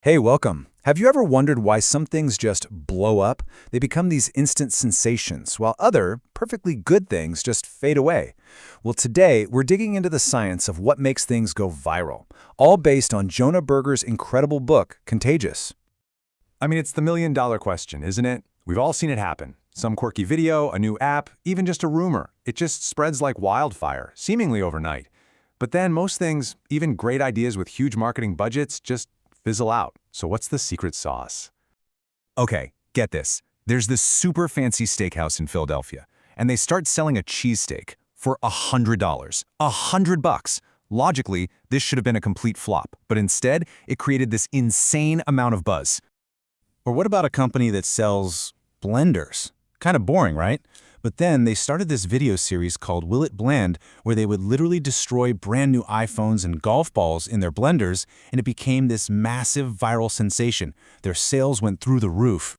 Hey, welcome. Have you ever wondered why some things just blow up? They become these instant sensations, while other, perfectly good things just fade away. Well, today, we're digging into the science of what makes things go viral, all based on Jonah Berger's incredible book, Contagious. It's the million-dollar question, isn't it? We've all seen it happen. Some quirky video, a new app, even just a rumor. It just spreads like wildfire, seemingly overnight. But then most things, even great ideas with huge marketing budgets, just fizzle out. So what's the secret sauce? Okay, get this. There's this super fancy steakhouse in Philadelphia, and they start selling a cheesesteak for $100. $100. Logically, this should have been a complete flop, but instead, it created this insane amount of buzz. Or what about a company that sells blenders? Kind of boring, right? But then they started this video series called Will It Blend, where they would literally destroy brand new iPhones and golf balls in their blenders, and it became this massive viral sensation. Their sales went through the roof.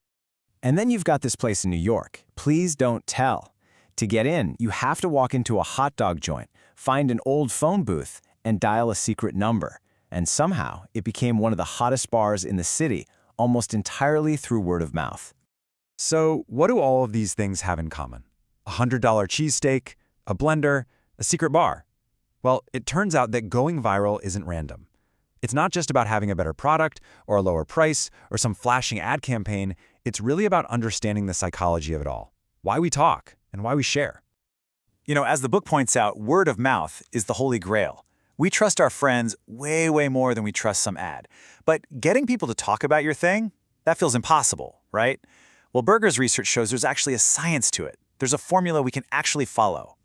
And then you've got this place in New York, Please Don't Tell. To get in, you have to walk into a hot dog joint, find an old phone booth, and dial a secret number. And somehow, it became one of the hottest bars in the city, almost entirely through word of mouth. So what do all of these things have in common? $100 cheesesteak, a blender, a secret bar. Well, it turns out that going viral isn't random. It's not just about having a better product or a lower price or some flashing ad campaign. It's really about understanding the psychology of it all, why we talk and why we share. As the book points out, word of mouth is the holy grail. We trust our friends way, way more than we trust some ad. But getting people to talk about your thing, that feels impossible, right? Well, Berger's research shows there's actually a science to it. There's a formula we can actually follow.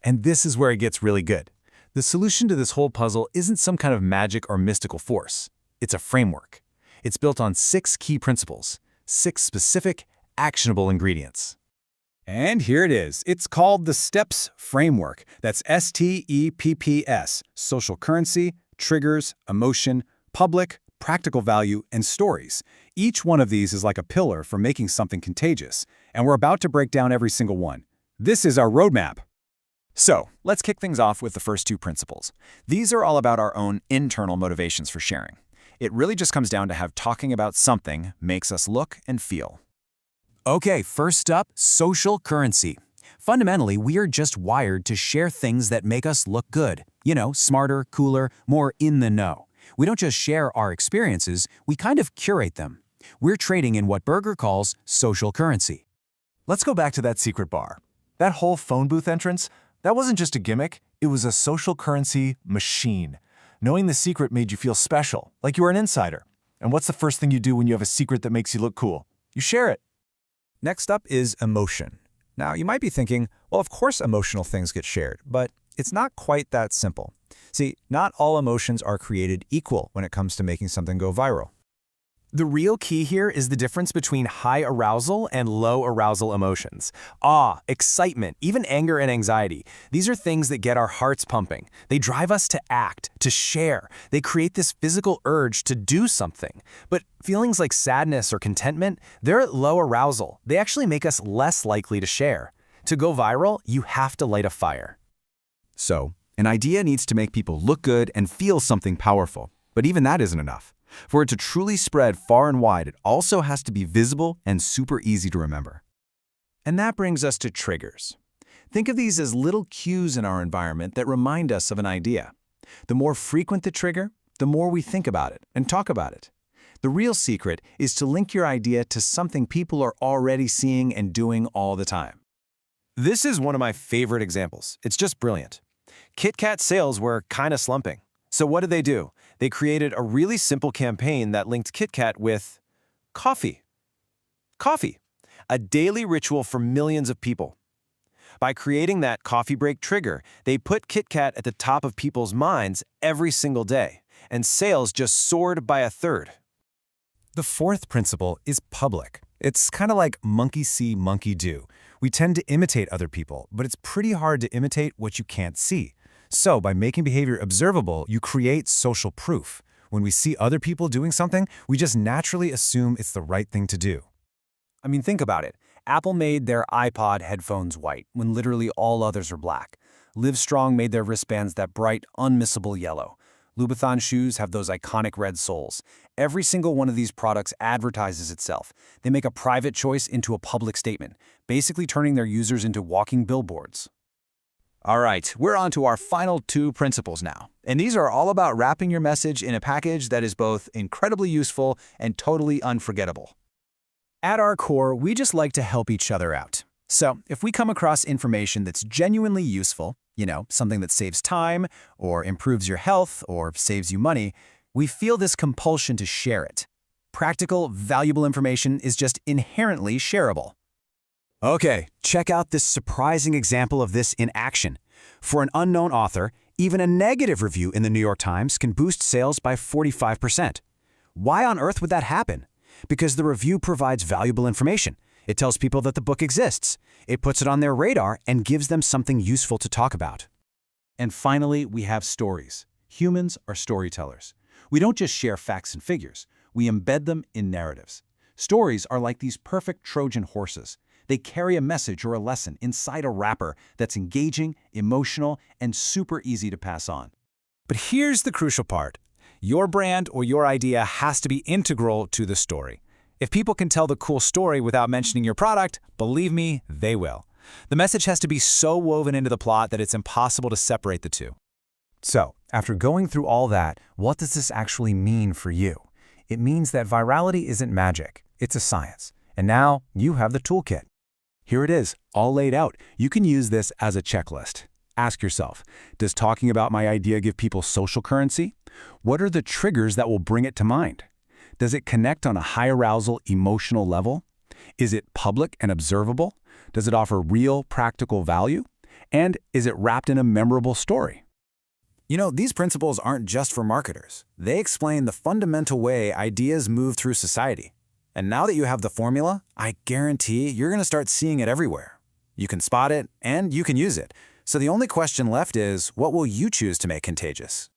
And this is where it gets really good. The solution to this whole puzzle isn't some kind of magic or mystical force. It's a framework. It's built on 6 key principles, 6 specific, actionable ingredients. And here it is. It's called the STEPS framework. That's STEPPS, social currency, triggers, emotion, public, practical value, and stories. Each one of these is like a pillar for making something contagious, and we're about to break down every single one. This is our roadmap. So, let's kick things off with the first 2 principles. These are all about our own internal motivations for sharing. It really just comes down to how talking about something makes us look and feel. Okay, first up, social currency. Fundamentally, we are just wired to share things that make us look good. Smarter, cooler, more in the know. We don't just share our experiences, we kind of curate them. We're trading in what Berger calls social currency. Let's go back to that secret bar. That whole phone booth entrance, that wasn't just a gimmick, it was a social currency machine. Knowing the secret made you feel special, like you were an insider. And what's the first thing you do when you have a secret that makes you look cool? You share it. Next up is emotion. Now, you might be thinking, well, of course emotional things get shared, but it's not quite that simple. See, not all emotions are created equal when it comes to making something go viral. The real key here is the difference between high arousal and low arousal emotions. Awe, excitement, even anger and anxiety. These are things that get our hearts pumping. They drive us to act, to share. They create this physical urge to do something. But feelings like sadness or contentment, they're at low arousal. They actually make us less likely to share. To go viral, you have to light a fire. So, an idea needs to make people look good and feel something powerful. But even that isn't enough. For it to truly spread far and wide, it also has to be visible and super easy to remember. And that brings us to triggers. Think of these as little cues in our environment that remind us of an idea. The more frequent the trigger, the more we think about it and talk about it. The real secret is to link your idea to something people are already seeing and doing all the time. This is one of my favorite examples. It's just brilliant. Kit Kat sales were kind of slumping. So what did they do? They created a really simple campaign that linked Kit Kat with coffee. Coffee, a daily ritual for millions of people. By creating that coffee break trigger, they put Kit Kat at the top of people's minds every single day, and sales just soared by 1/3. The 4th principle is public. It's kind of like monkey see, monkey do. We tend to imitate other people, but it's pretty hard to imitate what you can't see. So by making behavior observable, you create social proof. When we see other people doing something, we just naturally assume it's the right thing to do. Think about it. Apple made their iPod headphones white when literally all others were black. Livestrong made their wristbands that bright, unmissable yellow. Louboutin shoes have those iconic red soles. Every single one of these products advertises itself. They make a private choice into a public statement, basically turning their users into walking billboards. All right, we're on to our final 2 principles now. And these are all about wrapping your message in a package that is both incredibly useful and totally unforgettable. At our core, we just like to help each other out. So if we come across information that's genuinely useful, something that saves time, or improves your health, or saves you money, we feel this compulsion to share it. Practical, valuable information is just inherently shareable. Okay, check out this surprising example of this in action. For an unknown author, even a negative review in the New York Times can boost sales by 45%. Why on earth would that happen? Because the review provides valuable information. It tells people that the book exists. It puts it on their radar and gives them something useful to talk about. And finally, we have stories. Humans are storytellers. We don't just share facts and figures. We embed them in narratives. Stories are like these perfect Trojan horses. They carry a message or a lesson inside a wrapper that's engaging, emotional, and super easy to pass on. But here's the crucial part. Your brand or your idea has to be integral to the story. If people can tell the cool story without mentioning your product, believe me, they will. The message has to be so woven into the plot that it's impossible to separate the two. So, after going through all that, what does this actually mean for you? It means that virality isn't magic, it's a science. And now you have the toolkit. Here it is, all laid out. You can use this as a checklist. Ask yourself, does talking about my idea give people social currency? What are the triggers that will bring it to mind? Does it connect on a high arousal, emotional level? Is it public and observable? Does it offer real, practical value? And is it wrapped in a memorable story? These principles aren't just for marketers. They explain the fundamental way ideas move through society. And now that you have the formula, I guarantee you're going to start seeing it everywhere. You can spot it, and you can use it. So the only question left is, what will you choose to make contagious?